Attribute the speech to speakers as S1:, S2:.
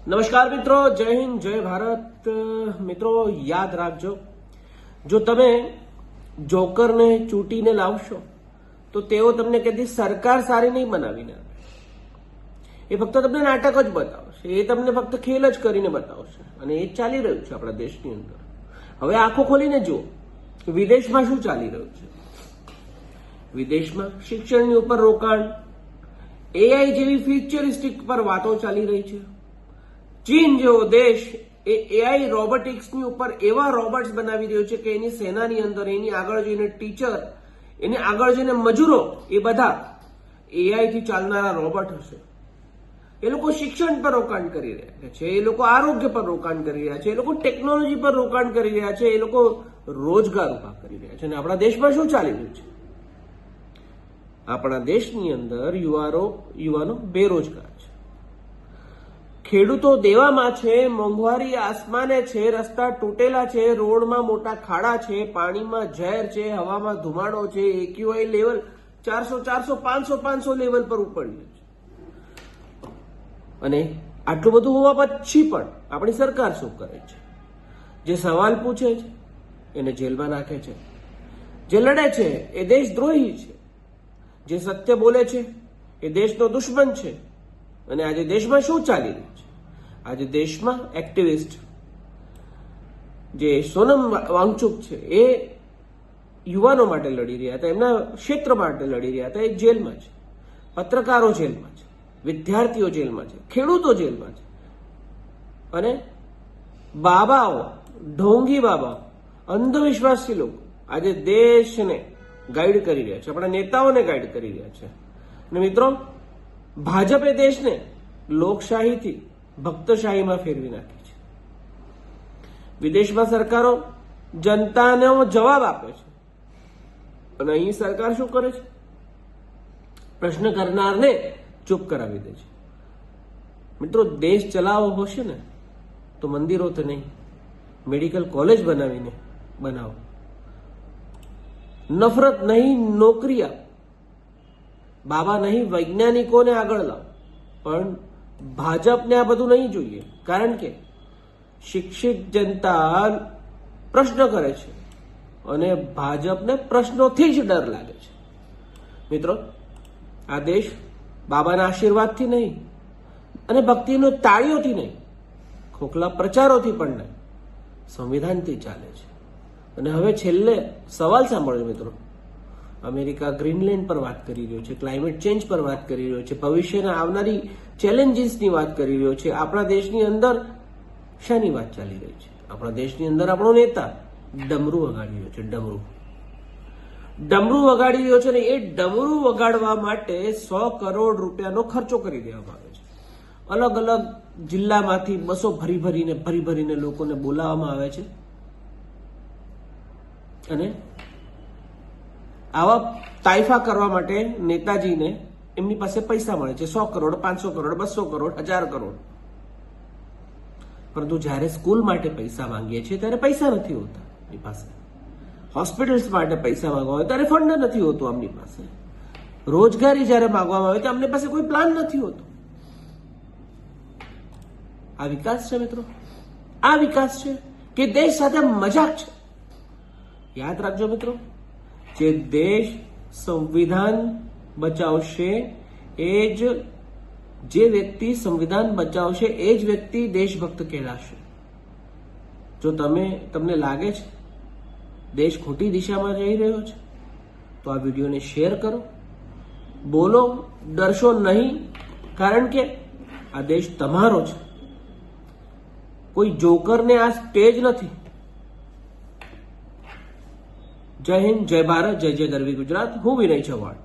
S1: નમસ્કાર મિત્રો, જય હિન્દ, જય ભારત. મિત્રો યાદ રાખજો, જો તમે જોકરને ચૂંટીને લાવશો તો તેઓ તમને કદી સરકાર સારી નહીં બનાવીને આપે. એ ફક્ત તમને નાટક જ બતાવશે, એ તમને ફક્ત ખેલ જ કરીને બતાવશે, અને એ ચાલી રહ્યું છે આપણા દેશની અંદર. હવે આંખો ખોલીને જુઓ કે વિદેશમાં શું ચાલી રહ્યું છે. વિદેશમાં શિક્ષણની ઉપર રોકાણ, એઆઈ જેવી ફ્યુચરિસ્ટિક પર વાતો ચાલી રહી છે. ચીન જેવો દેશ એ એઆઈ રોબોટિક્સની ઉપર એવા રોબોટ્સ બનાવી રહ્યો છે કે એની સેનાની અંદર, એની આગળ જઈને ટીચર, એની આગળ જઈને મજૂરો, એ બધા એઆઈ થી ચાલનારા રોબોટ હશે. એ લોકો શિક્ષણ પર રોકાણ કરી રહ્યા છે, એ લોકો આરોગ્ય પર રોકાણ કરી રહ્યા છે, એ લોકો ટેકનોલોજી પર રોકાણ કરી રહ્યા છે, એ લોકો રોજગાર ઉભા કરી રહ્યા છે. અને આપણા દેશમાં શું ચાલી રહ્યું છે? આપણા દેશની અંદર યુવાનો બેરોજગાર છે, ખેડૂતો દેવામાં છે, મોંઘવારી આસમાને છે, રસ્તા તૂટેલા છે, રોડમાં મોટા ખાડા છે, પાણીમાં ઝેર છે, હવામાં ધુમાડો છે, એક્યુઆઈ લેવલ 400, 500 લેવલ પર ઉપડ્યું છે. અને આટલું બધું હોવા પછી પણ આપણી સરકાર શું કરે છે? જે સવાલ પૂછે છે એને જેલમાં નાખે છે, જે લડે છે એ દેશદ્રોહી છે, જે સત્ય બોલે છે એ દેશનો દુશ્મન છે. અને આજે દેશમાં શું ચાલી રહ્યું છે? આજે દેશમાં એક્ટિવિસ્ટ જે સોનમ વાંગચુક છે એ યુવાનો માટે લડી રહ્યા હતા, એમના ક્ષેત્ર માટે લડી રહ્યા હતા, એ જેલમાં છે. પત્રકારો જેલમાં છે, વિદ્યાર્થીઓ જેલમાં છે, ખેડૂતો જેલમાં છે. અને બાબાઓ, ઢોંગી બાબા, અંધવિશ્વાસી લોકો આજે દેશને ગાઈડ કરી રહ્યા છે, આપણા નેતાઓને ગાઈડ કરી રહ્યા છે. અને મિત્રો, ભાજપે દેશને લોકશાહીથી ભક્તશાહીમાં ફેરવી નાખી છે. વિદેશમાં સરકારો જનતાનો જવાબ આપે છે, અને અહીં સરકાર શું કરે છે? પ્રશ્ન કરનારને ચૂપ કરાવી દે છે. મિત્રો, દેશ ચલાવવો હશે ને તો મંદિરો તો નહીં, મેડિકલ કોલેજ બનાવો. નફરત નહીં, નોકરી આપો. બાબા નહીં, વૈજ્ઞાનિકોને આગળ લાવો. પણ ભાજપને આ બધું નહીં જોઈએ, કારણ કે શિક્ષિત જનતા પ્રશ્ન કરે છે અને ભાજપને પ્રશ્નોથી જ ડર લાગે છે. મિત્રો, આ દેશ બાબાના આશીર્વાદથી નહીં અને ભક્તિનો તાળીઓથી નહીં, ખોખલા પ્રચારોથી પણ નહીં, સંવિધાનથી ચાલે છે. અને હવે છેલ્લે સવાલ સાંભળજો મિત્રો, અમેરિકા ગ્રીનલેન્ડ પર વાત કરી રહ્યો છે, ક્લાઇમેટ ચેન્જ પર વાત કરી રહ્યો છે, ભવિષ્યના આવનારી ચેલેન્જીસની વાત કરી રહ્યો છે. આપણા દેશની અંદર શાની વાત ચાલી રહી છે? આપણા દેશની અંદર આપણો નેતા ડમરું વગાડી રહ્યો છે. ડમરું વગાડી રહ્યો છે, ને એ ડમરું વગાડવા માટે 100 કરોડ રૂપિયાનો ખર્ચો કરી દેવામાં આવે છે. અલગ અલગ જિલ્લામાંથી બસો ભરી ભરીને લોકોને બોલાવવામાં આવે છે. અને આવા તાઇફા કરવા માટે નેતાજીને એમની પાસે પૈસા મળે છે, 100 કરોડ, 500 કરોડ, 200 કરોડ, 1000 કરોડ. પરંતુ જ્યારે સ્કૂલ માટે પૈસા માંગીએ છીએ ત્યારે પૈસા નથી હોતા એની પાસે. હોસ્પિટલ્સ માટે પૈસા માંગવા હોય ત્યારે ફંડ નથી હોતું આમની પાસે. રોજગારી જ્યારે માંગવામાં આવે તો અમની પાસે કોઈ પ્લાન નથી હોતો. આ વિકાસ છે મિત્રો? આ વિકાસ છે કે દેશ સાથે મજાક છે? યાદ રાખજો મિત્રો, જે દેશ સંવિધાન બચાવશે જે વ્યક્તિ સંવિધાન બચાવશે એ જ વ્યક્તિ દેશભક્ત કહેલાશે. જો તમને લાગે છે દેશ ખોટી દિશામાં જઈ રહ્યો છે તો આ વિડીયોને શેર કરો, બોલો, ડરશો નહીં, કારણ કે આ દેશ તમારો છે. કોઈ જોકરને આ સ્ટેજ નથી. જય હિન્દ, જય ભારત, જય જય ગરવી ગુજરાત. હું વિનય ચૌહાણ.